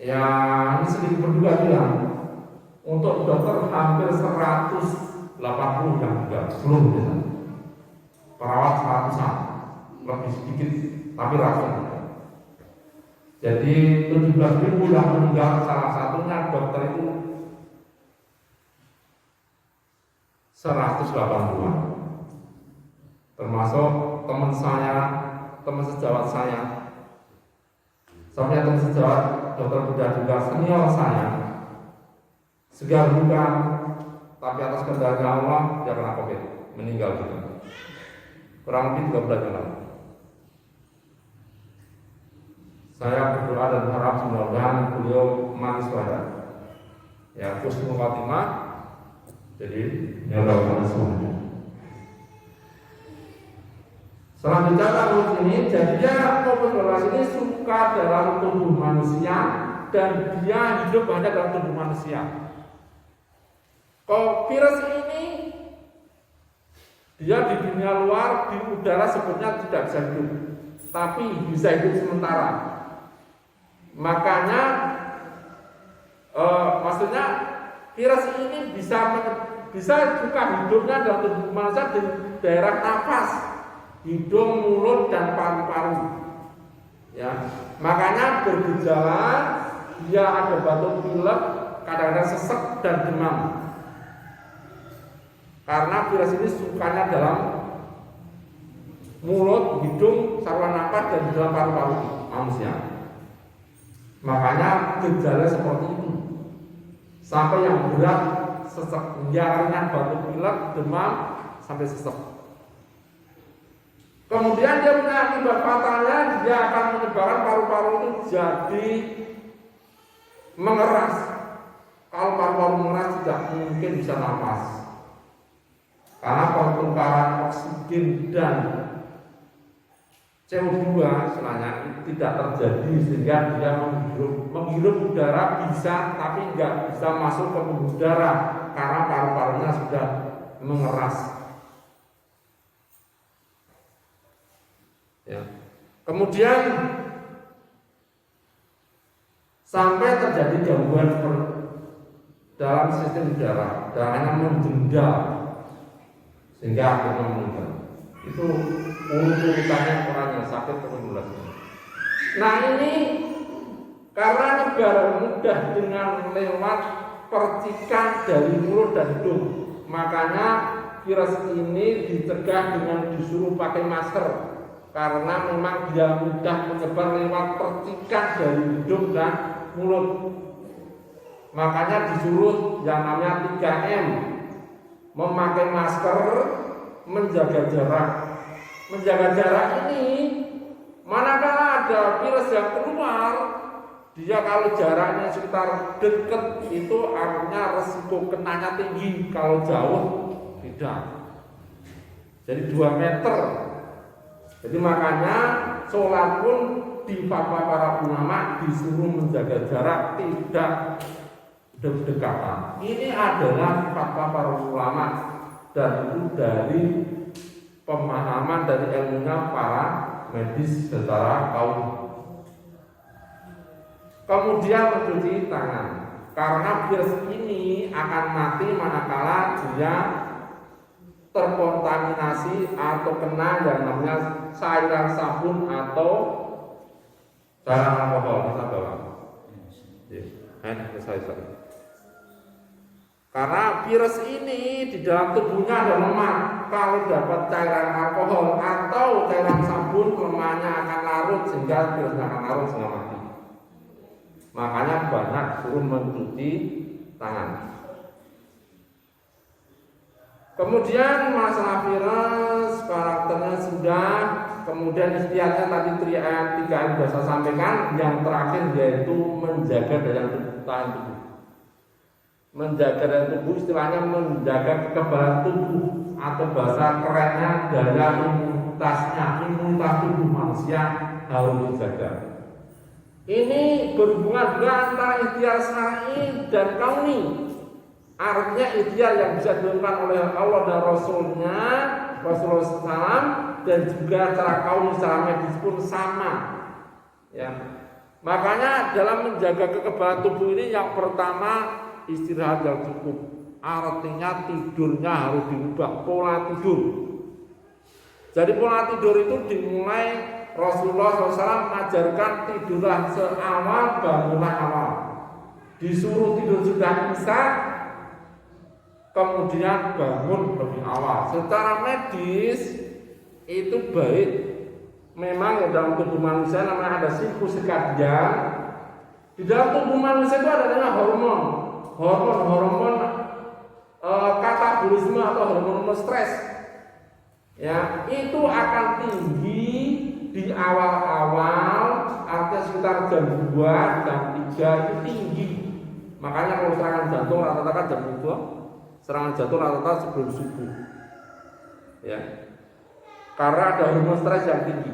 ya ini sedikit berduga bilang untuk dokter hampir 180 yang meninggal seluruh Indonesia. Perawat 100-an, lebih sedikit tapi ratusan. Jadi 17 ribu yang meninggal, salah satunya dokter itu 180-an, termasuk teman saya, teman sejawat saya. Sampai teman sejawat dokter bedah juga senior saya, segar bukan, tapi atas kehendak Allah dia kena COVID, meninggal juga. Kurang lebih 3 bulan yang lalu. Saya berdoa dan berharap mudah-mudahan beliau manis pada ya husnul khatimah. Jadi ya Allah semuanya. Selanjutnya tahun ini jadinya COVID-19 ini suka dalam tubuh manusia dan dia hidup hanya dalam tubuh manusia. Virus ini dia di dunia luar, di udara sebetulnya tidak bisa hidup, tapi bisa hidup sementara. Makanya maksudnya virus ini bisa juga hidupnya dalam tubuh manusia di daerah nafas, hidung, mulut, dan paru-paru. Ya, makanya bergejala dia ada batuk pilek, kadang-kadang sesek dan demam. Karena virus ini sukanya dalam mulut, hidung, saluran nafas, dan dalam paru-paru manusia. Makanya gejala seperti itu. Sampai yang berat sesek, yang ringan batuk pilek, demam, sampai sesek. Kemudian dia punya akibat fatalnya, dia akan menyebabkan paru-paru itu jadi mengeras. Kalau paru-paru mengeras tidak mungkin bisa nafas. Karena pertukaran oksigen dan CO2 sebenarnya tidak terjadi, sehingga dia menghirup udara bisa, tapi nggak bisa masuk ke udara karena paru-parunya sudah mengeras. Ya. Kemudian sampai terjadi gangguan dalam sistem udara, darahnya menjendal sehingga akhirnya meninggal. Itu urutannya orang yang sakit COVID-19. Nah ini karena nyebar mudah dengan lewat percikan dari mulut dan hidung, makanya virus ini dicegah dengan disuruh pakai masker. Karena memang dia mudah menyebar lewat percikan dari hidung dan mulut. Makanya disuruh yang namanya 3M, memakai masker, menjaga jarak. Menjaga jarak ini, manakala ada virus yang keluar, dia kalau jaraknya sekitar dekat itu artinya resiko kenanya tinggi, kalau jauh tidak. Jadi 2 meter. Jadi makanya sholat pun di fatwa para ulama disuruh menjaga jarak, tidak berdekatan. Ini adalah fatwa para ulama dan itu dari pemahaman dari ilmunya para medis secara kaum. Kemudian mencuci tangan, karena virus ini akan mati manakala dia terkontaminasi atau kena yang namanya cairan sabun atau cairan alkohol. sorry. Karena virus ini di dalam tubuhnya ada lemak. Kalau dapat cairan alkohol atau cairan sabun, lemaknya akan larut sehingga virusnya akan larut sehingga mati. Makanya banyak suruh mencuci tangan. Kemudian masalah virus, karakternya sudah. Kemudian ikhtiarnya tadi 3 yang sudah saya sampaikan. Yang terakhir yaitu menjaga daya tahan tubuh. Menjaga daya tubuh istilahnya menjaga kekebalan tubuh, atau bahasa kerennya daya imunitas tubuh manusia harus dijaga. Ini berhubungan juga antara ikhtiar syar'i dan kauni. Artinya ikhtiar yang bisa dilakukan oleh Allah dan Rasulnya, Rasulullah SAW, dan juga cara kauni secara medis pun sama. Ya. Makanya dalam menjaga kekebalan tubuh ini yang pertama istirahat yang cukup. Artinya tidurnya harus diubah, pola tidur. Jadi pola tidur itu dimulai Rasulullah SAW mengajarkan tidurlah seawal, bangunlah awal. Disuruh tidur sudah bisa, kemudian bangun lebih awal. Secara medis itu baik. Memang dalam tubuh manusia namanya ada siklus circadian. Di dalam tubuh manusia itu ada hormon katabolisme atau hormon stres. Ya, itu akan tinggi di awal-awal, artinya sekitar jam 2, jam 3 itu tinggi. Makanya kalau serangan jantung rata-rata kan jam 2, serangan jantung rata-rata sebelum subuh. Ya. Karena ada hormon stres yang tinggi.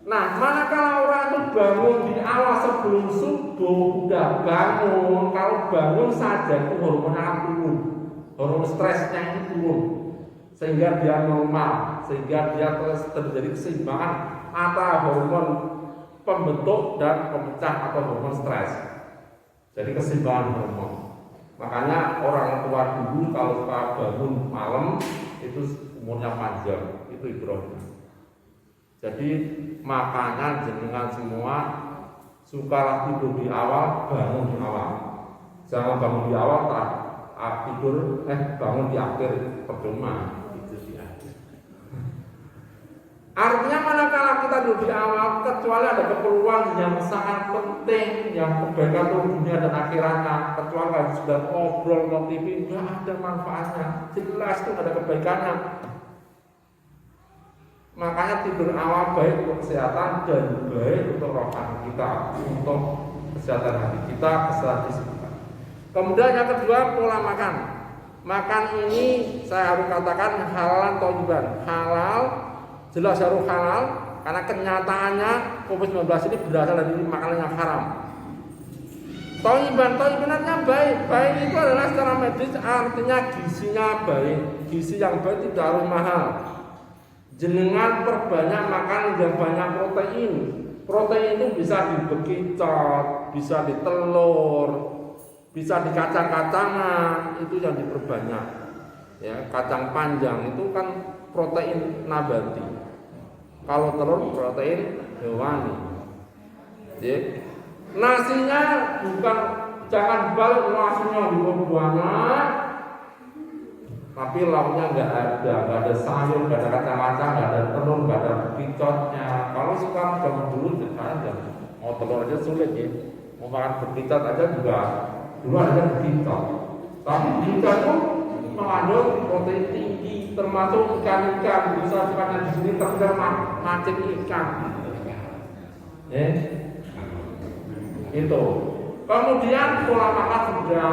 Nah, manakala orang itu bangun di awal sebelum subuh, udah bangun, kalau bangun saja itu hormonnya akan turun, hormon stresnya itu turun, sehingga dia normal, sehingga dia terjadi keseimbangan antara hormon pembentuk dan pemecah atau hormon stres. Jadi keseimbangan hormon. Makanya orang tua dulu kalau suka bangun malam itu umurnya panjang, itu ibrahim. Jadi makanya jenengan semua sukalah tidur di awal, bangun di awal. Jangan bangun di awal, bangun di akhir, percuma. Itu sih. Artinya manakala kita tidur di awal, kecuali ada keperluan yang sangat penting, yang kebaikan dunia dan akhiratnya, kecuali kalau sudah ngobrol ke TV, nggak ada manfaatnya, jelas itu ada kebaikannya. Makanya tidur awal baik untuk kesehatan dan baik untuk rohani kita, untuk kesehatan hati kita, kesehatan fisik kita. Kemudian yang kedua, pola makan. Makan ini saya harus katakan halal atau thayyiban. Halal, jelas harus halal, karena kenyataannya COVID-19 ini berasal dari makanan yang haram. Thayyiban artinya baik. Baik itu adalah secara medis artinya gizinya baik. Gizi yang baik tidak harus mahal. Jenengan perbanyak makan yang banyak protein. Protein itu bisa di bekicot, bisa di telur, bisa di kacang-kacangan, itu yang diperbanyak. Ya, kacang panjang itu kan protein nabati. Kalau telur protein hewani. Ya. Nasinya bukan, jangan balik nasinya banyak, tapi lauknya nggak ada sayur, nggak ada kacang-kacang, nggak ada telur, nggak ada bekicotnya. Kalau sekarang zaman dulu sekarang mau telur aja sulit ya, mau makan bekicot aja juga dulu ada bekicot. Tapi bekicot itu mengandung protein tinggi, termasuk ikan-ikan. Bisa dimakan di sini terkenal macet ikan. Itu. Kemudian pola makan sudah.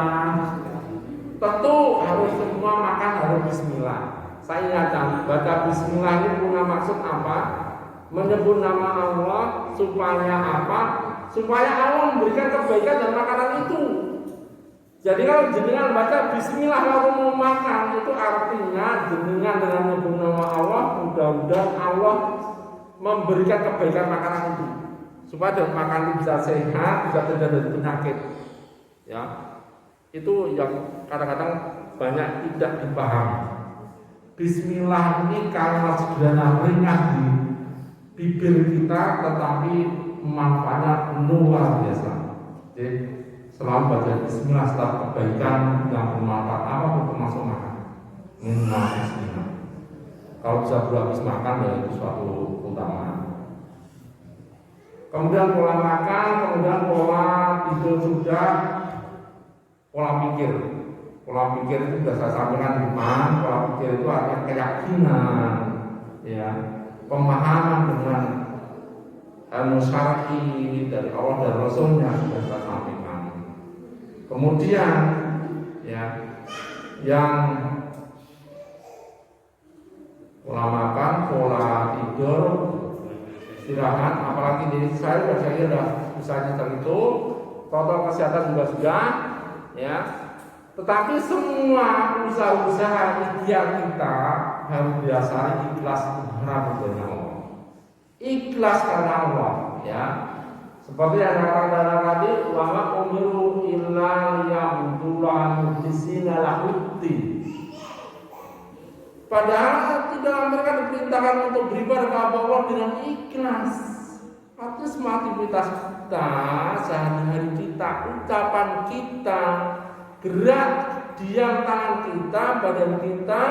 Tentu harus semua makan harus bismillah. Saya ingatkan, baca bismillah ini punya maksud apa? Menyebut nama Allah supaya apa? Supaya Allah memberikan kebaikan dan makanan itu. Jadi kalau jenengan baca bismillah lalu mau makan, itu artinya jenengan dengan menyebut nama Allah, mudah-mudahan Allah memberikan kebaikan makanan itu. Supaya dengan makan itu bisa sehat, bisa terhindar dari penyakit. Ya. Itu yang kadang-kadang banyak tidak dipahami. Bismillah ini karena sederhana ringan di bibir kita, tetapi manfaatnya luar biasa. Jadi, selalu baca bismillah setelah kebaikan yang bermanfaat apapun termasuk makan. Bismillah. Kalau bisa habis makan ya itu suatu utama. Kemudian pola makan, kemudian pola tidur juga, pola pikir. Pola pikir itu sudah saya sampaikan di depan. Pola pikir itu artinya keyakinan, ya, pemahaman dengan ilmu syar'i dari Allah dan Rasulnya sudah saya sampaikan. Kemudian, ya, yang pola makan, pola tidur, istirahat, apalagi di saya sudah usahanya terhitung, protokol kesehatan juga sudah, ya. Tetapi semua usaha-usaha ikhtiar kita harus didasari ikhlas berharap dari Allah. Ikhlas karena Allah, ya. Seperti yang kata tadi, ulama umiru illa liya'budullaha mukhlisina lahuddin. Padahal tidak mereka diperintahkan untuk beribadah kepada Allah dengan ikhlas. Artinya semua aktivitas kita, sehari-hari kita, ucapan kita, gerak diam tangan kita, badan kita,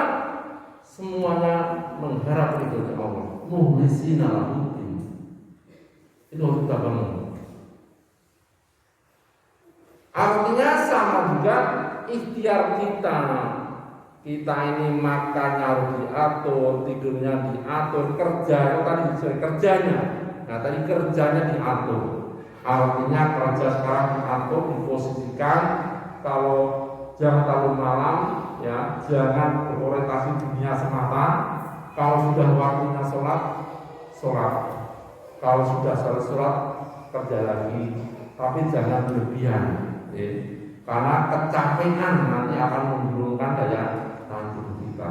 semuanya mengharap ridho dari Allah. Mukhlisina lahuddin. Itu harus kita bangun. Artinya sama juga ikhtiar kita. Kita ini makannya harus diatur, tidurnya diatur, kerja tadi kerjanya. Nah tadi kerjanya diatur. Artinya kerja sekarang diatur, diposisikan. Kalau jam terlalu malam, ya jangan berorientasi dunia semata. Kalau sudah waktunya sholat, sholat. Kalau sudah selesai sholat, kerja lagi. Tapi jangan berlebihan, ya. Karena kecapean nanti akan menurunkan daya tahan tubuh kita.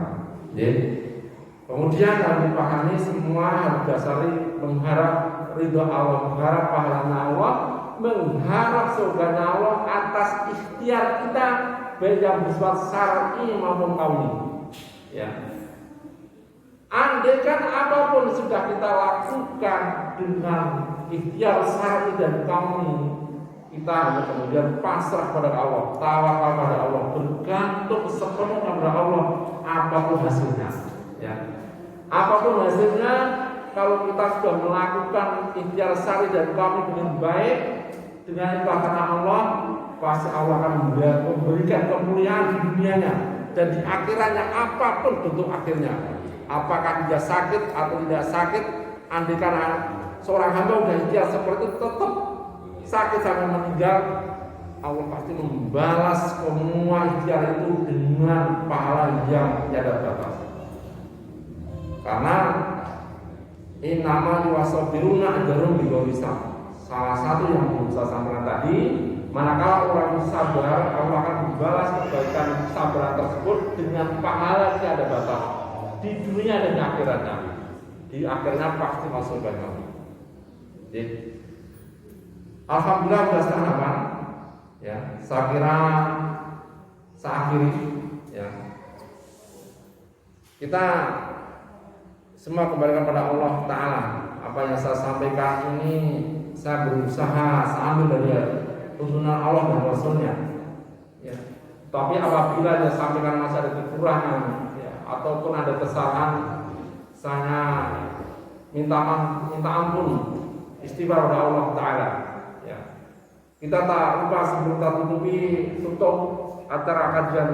Ya. Kemudian harus dipahami semua harus dasari mengharap ridho Allah, mengharap pahalanya Allah, mengharap surganya Allah atas ikhtiar kita baik yang bersifat syar'i maupun qauli. Ya. Andaikan apapun sudah kita lakukan dengan ikhtiar syar'i dan qauli, kita hanya kemudian pasrah pada Allah, tawakal pada Allah, bergantung sepenuhnya pada Allah, apapun hasilnya. Ya. Apapun hasilnya, kalau kita sudah melakukan ikhtiar syar'i dan qauli dengan baik, dengan ikhlas karena Allah, pasti Allah akan memberikan kemuliaan di dunianya dan di akhiratnya apapun bentuk akhirnya. Apakah dia sakit atau tidak sakit, andaikan seorang hamba sudah ikhtiar seperti itu tetap sakit sampai meninggal, Allah pasti membalas semua ikhtiar itu dengan pahala yang tiada batas. Karena innama yuwassabiruna ajrun bighairi hisab. Salah satu yang belum saya sampaikan tadi, manakala orang sabar, Allah akan membalas kebaikan sabaran tersebut dengan pahala tiada batas di dunia dan di akhiratnya. Di akhirnya pasti masuk surga. Jadi alhamdulillah sudah setengah 8. Ya, saya kira saya akhiri. Ya, kita semua kembalikan pada Allah Ta'ala. Apa yang saya sampaikan ini saya berusaha, saya ambil dari tuntunan Allah dan Rasulnya. Ya. Tapi apabila saya sampaikan masih ada kekurangan, ya, ataupun ada kesalahan, saya minta ampun, istighfar pada Allah Ta'ala. Ya. Kita tak lupa sebelum kita tutup acara kajian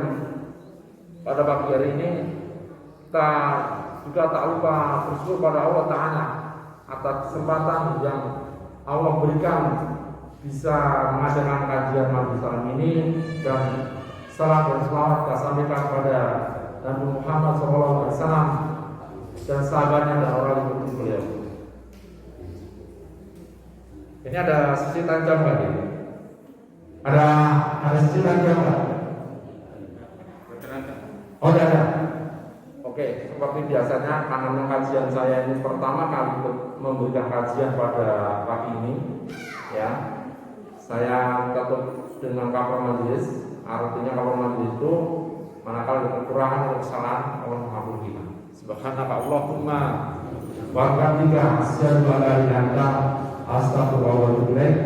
pada pagi hari ini, kita juga tak lupa bersyukur pada Allah Ta'ala atas kesempatan yang Allah berikan bisa mengadakan kajian majelis salam ini, dan salam dan selawat kita sampaikan kepada Nabi Muhammad SAW dan sahabatnya dan orang yang mengikuti beliau. Ini ada sisi tajam nggak ini? Ada sisi tajam nggak? Oh ada. Oke, seperti biasanya karena kajian saya ini pertama kali memberikan kajian pada pagi ini, ya, saya tutup dengan kapal majelis. Artinya kapal majelis itu manakala ada kekurangan atau kesalahan, Allah mengampuni kita. Subhanaka Allahumma wa bihamdika asyhadu an la ilaha illa anta astaghfiruka wa atubu ilaik.